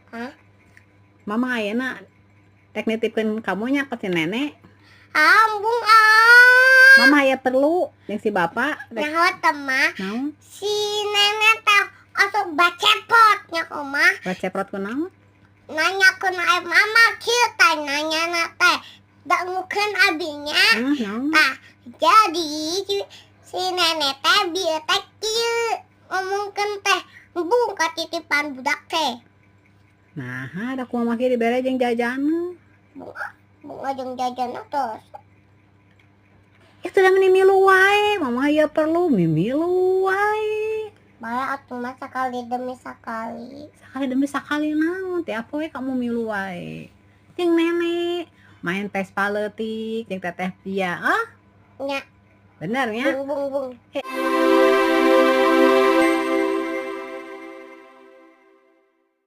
Hah? Mama ayeuna rek nitipkeun kamu nya ka si nenek. Ambung Mama aya perlu jeung si bapak rek nyaho temah naon? si nenek teh asup bacepot nya omah Baceprot kunaon? nanya ke mama kieu teh nanya teh dangukeun abinya Naon? tah jadi si nenek teh bieu teh kieu ngomongkeun teh embung ka titipan budak teh Nah, ada kumaha mah dibere jeung jajan. bunga jeung jajan terus Ya sudah milu wae, mama aya perlu mimilu wae. malah atuh mah sakali demi sakali Sakali demi sakali naon tiap poe kamu milu wae. Jeung nenek main tes paletik jeung teteh Pia. Ah, nya bener nya. bung